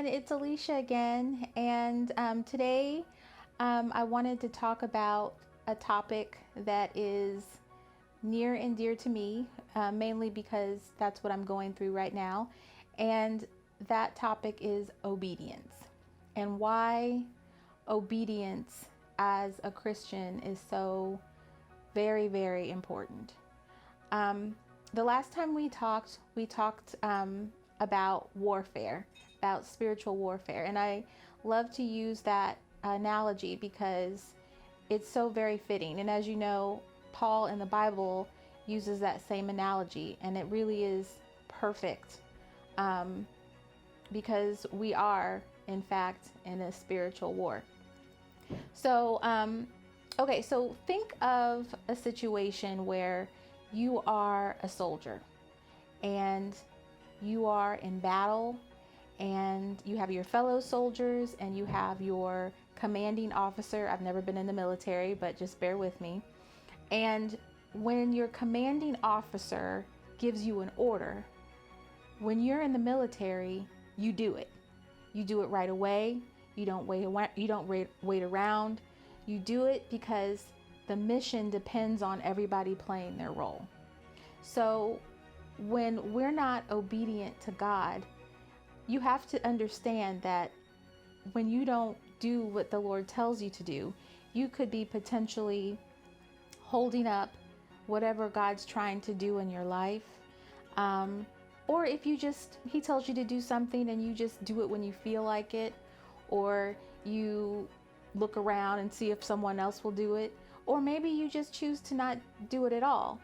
everyone, it's Ellisha again, and today I wanted to talk about a topic that is near and dear to me, mainly because that's what I'm going through right now, and that topic is obedience and why obedience as a Christian is so very, very important. The last time we talked about warfare, about spiritual warfare, and I love to use that analogy because it's so very fitting. And as you know, Paul in the Bible uses that same analogy, and it really is perfect because we are, in fact, in a spiritual war. So, okay, so think of a situation where you are a soldier and you are in battle and you have your fellow soldiers and you have your commanding officer. I've never been in the military, but just bear with me. And when your commanding officer gives you an order, when you're in the military, you do it. You do it right away. You don't wait around. You do it because the mission depends on everybody playing their role. So when we're not obedient to God, you have to understand that when you don't do what the Lord tells you to do, you could be potentially holding up whatever God's trying to do in your life. Or if He tells you to do something and you just do it when you feel like it, or you look around and see if someone else will do it, or maybe you just choose to not do it at all.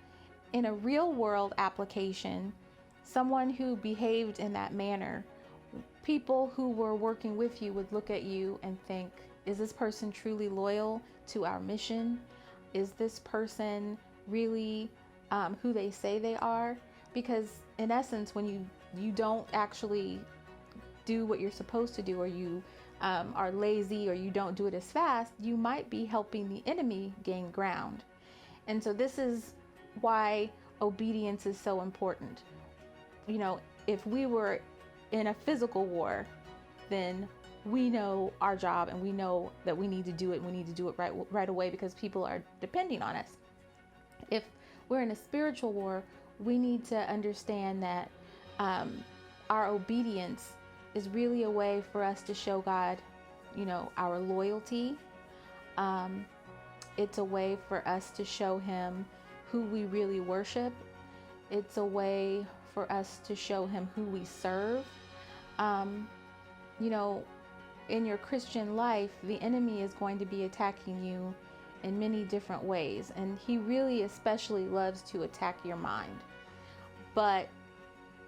In a real world application, someone who behaved in that manner, people who were working with you would look at you and think, is this person truly loyal to our mission? Is this person really who they say they are? Because in essence, when you don't actually do what you're supposed to do, or you are lazy, or you don't do it as fast, you might be helping the enemy gain ground. And so this is why obedience is so important. You know, if we were in a physical war, then we know our job and we know that we need to do it, and we need to do it right away because people are depending on us. If we're in a spiritual war, we need to understand that our obedience is really a way for us to show God, our loyalty. It's a way for us to show Him who we really worship. It's a way for us to show Him who we serve. In your Christian life, the enemy is going to be attacking you in many different ways, and he really especially loves to attack your mind. But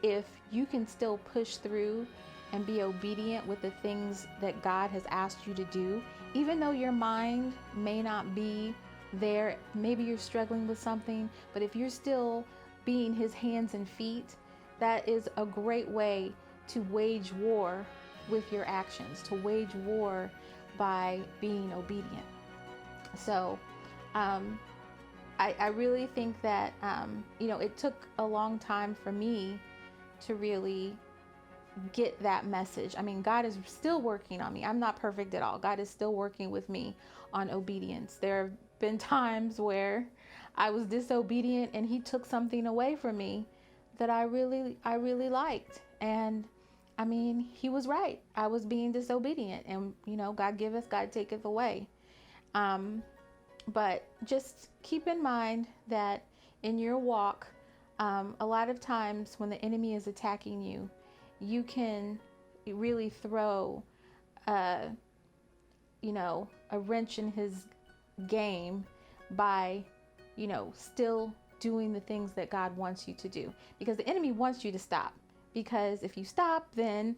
if you can still push through and be obedient with the things that God has asked you to do, even though your mind may not be there, maybe you're struggling with something, but if you're still being His hands and feet, that is a great way to wage war with your actions, to wage war by being obedient. So I really think that, it took a long time for me to really get that message. I mean, God is still working on me. I'm not perfect at all. God is still working with me on obedience. There have been times where I was disobedient and He took something away from me that I really liked. And I mean, He was right. I was being disobedient, and God giveth, God taketh away. But just keep in mind that in your walk, a lot of times when the enemy is attacking you, you can really throw, a wrench in his game by, still doing the things that God wants you to do. Because the enemy wants you to stop. Because if you stop, then,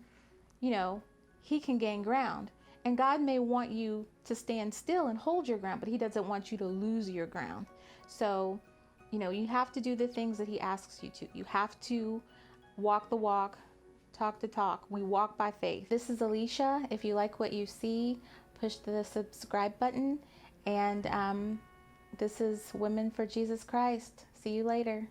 he can gain ground. And God may want you to stand still and hold your ground, but He doesn't want you to lose your ground. So, you have to do the things that He asks you to. You have to walk the walk, talk the talk. We walk by faith. This is Ellisha. If you like what you see, push the subscribe button. And this is Women for Jesus Christ. See you later.